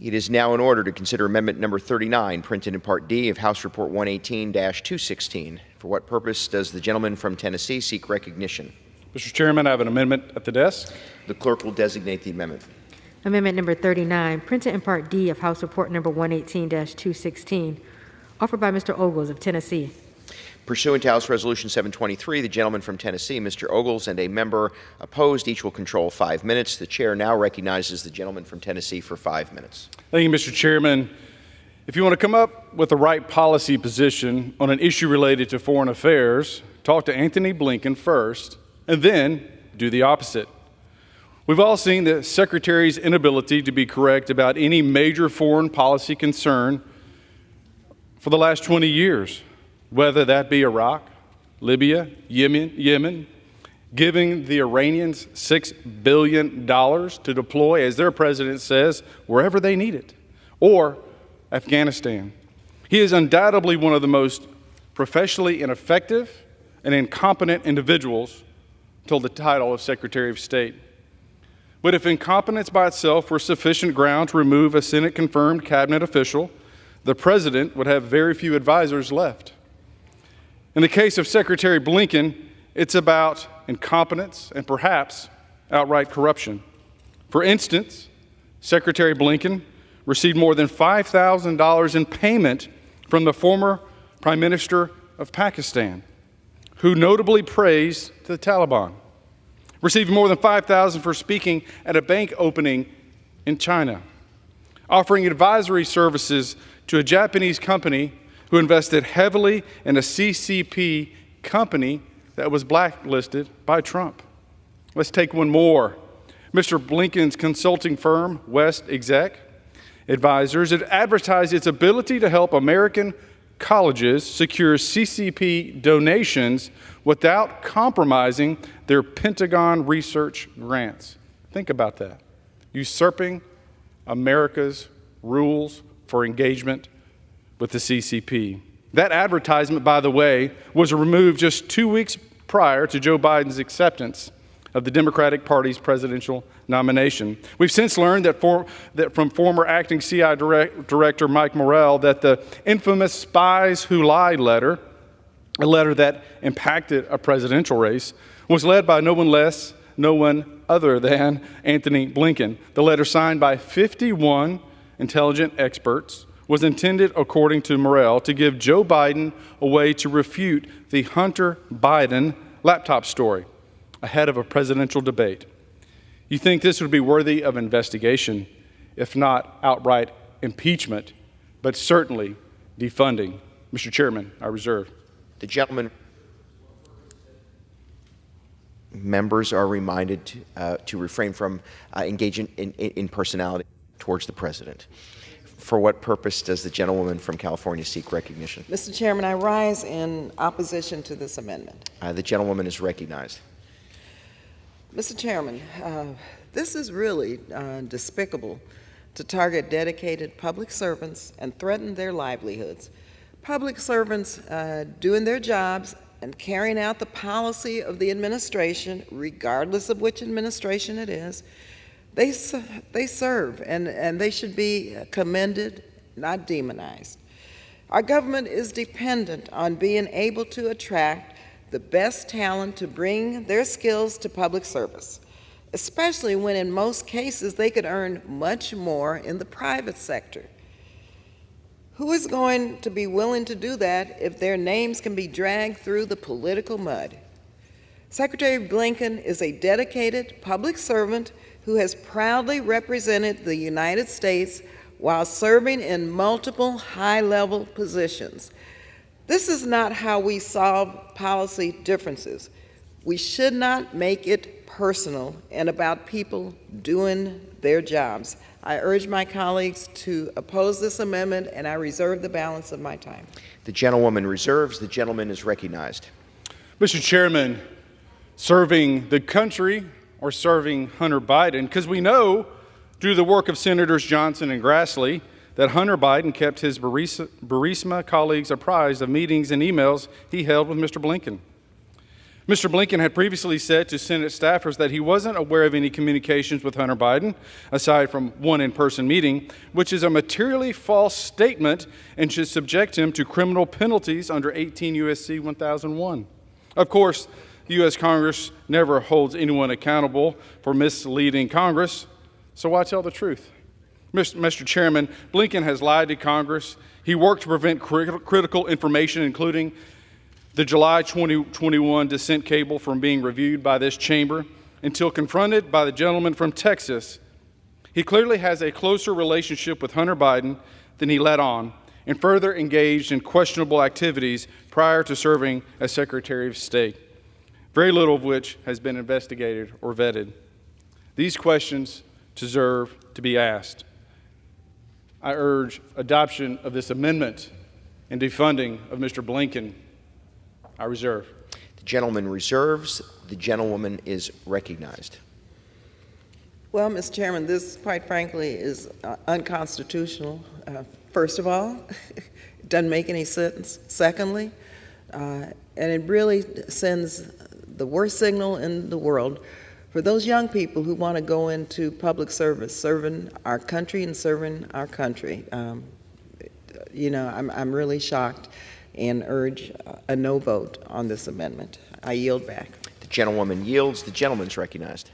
It is now in order to consider Amendment Number 39, printed in Part D of House Report 118-216. For what purpose does the gentleman from Tennessee seek recognition? Mr. Chairman, I have an amendment at the desk. The clerk will designate the amendment. Amendment number 39, printed in Part D of House Report number 118-216, offered by Mr. Ogles of Tennessee. Pursuant to House Resolution 723, the gentleman from Tennessee, Mr. Ogles, and a member opposed, each will control 5 minutes. The chair now recognizes the gentleman from Tennessee for 5 minutes. Thank you, Mr. Chairman. If you want to come up with the right policy position on an issue related to foreign affairs, talk to Antony Blinken first, and then do the opposite. We've all seen the Secretary's inability to be correct about any major foreign policy concern for the last 20 years. Whether that be Iraq, Libya, Yemen, giving the Iranians $6 billion to deploy, as their president says, wherever they need it, or Afghanistan. He is undoubtedly one of the most professionally ineffective and incompetent individuals to hold the title of Secretary of State. But if incompetence by itself were sufficient ground to remove a Senate-confirmed cabinet official, the president would have very few advisors left. In the case of Secretary Blinken, it's about incompetence and perhaps outright corruption. For instance, Secretary Blinken received more than $5,000 in payment from the former Prime Minister of Pakistan, who notably praised the Taliban, received more than $5,000 for speaking at a bank opening in China, offering advisory services to a Japanese company who invested heavily in a CCP company that was blacklisted by Trump. Let's take one more. Mr. Blinken's consulting firm, West Exec Advisors, had advertised its ability to help American colleges secure CCP donations without compromising their Pentagon research grants. Think about that. Usurping America's rules for engagement with the CCP. That advertisement, by the way, was removed just 2 weeks prior to Joe Biden's acceptance of the Democratic Party's presidential nomination. We've since learned that from former acting CI Director Mike Morrell that the infamous Spies Who Lied letter, a letter that impacted a presidential race, was led by no one other than Antony Blinken. The letter, signed by 51 intelligence experts, was intended, according to Morrell, to give Joe Biden a way to refute the Hunter Biden laptop story ahead of a presidential debate. You think this would be worthy of investigation, if not outright impeachment, but certainly defunding. Mr. Chairman, I reserve. The gentleman. Members are reminded to refrain from engaging in personality towards the president. For what purpose does the gentlewoman from California seek recognition? Mr. Chairman, I rise in opposition to this amendment. The gentlewoman is recognized. Mr. Chairman, this is really despicable to target dedicated public servants and threaten their livelihoods. Public servants doing their jobs and carrying out the policy of the administration, regardless of which administration it is, they serve, and they should be commended, not demonized. Our government is dependent on being able to attract the best talent to bring their skills to public service, especially when in most cases they could earn much more in the private sector. Who is going to be willing to do that if their names can be dragged through the political mud? Secretary Blinken is a dedicated public servant who has proudly represented the United States while serving in multiple high-level positions. This is not how we solve policy differences. We should not make it personal and about people doing their jobs. I urge my colleagues to oppose this amendment, and I reserve the balance of my time. The gentlewoman reserves. The gentleman is recognized. Mr. Chairman, serving the country or serving Hunter Biden, because we know through the work of Senators Johnson and Grassley that Hunter Biden kept his Burisma colleagues apprised of meetings and emails he held with Mr. Blinken. Mr. Blinken had previously said to Senate staffers that he wasn't aware of any communications with Hunter Biden, aside from one in-person meeting, which is a materially false statement and should subject him to criminal penalties under 18 U.S.C. 1001. Of course, the U.S. Congress never holds anyone accountable for misleading Congress, so why tell the truth? Mr. Chairman, Blinken has lied to Congress. He worked to prevent critical information, including the July 2021 dissent cable, from being reviewed by this chamber until confronted by the gentleman from Texas. He clearly has a closer relationship with Hunter Biden than he let on, and further engaged in questionable activities prior to serving as Secretary of State, very little of which has been investigated or vetted. These questions deserve to be asked. I urge adoption of this amendment and defunding of Mr. Blinken. I reserve. The gentleman reserves. The gentlewoman is recognized. Well, Mr. Chairman, this, quite frankly, is unconstitutional. First of all, it doesn't make any sense. Secondly, and it really sends the worst signal in the world for those young people who want to go into public service, serving our country and serving our country. I'm really shocked and urge a no vote on this amendment. I yield back. The gentlewoman yields. The gentleman's recognized.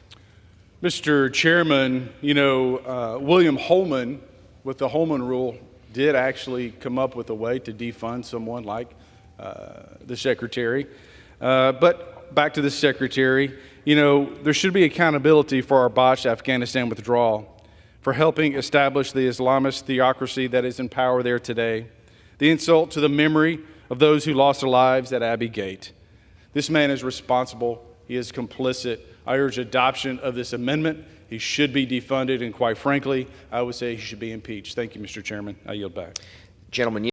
Mr. Chairman, William Holman, with the Holman Rule, did actually come up with a way to defund someone like the Secretary. But back to the Secretary, there should be accountability for our botched Afghanistan withdrawal, for helping establish the Islamist theocracy that is in power there today, the insult to the memory of those who lost their lives at Abbey Gate. This man is responsible. He is complicit. I urge adoption of this amendment. He should be defunded, and quite frankly, I would say he should be impeached. Thank you, Mr. Chairman. I yield back. Gentleman.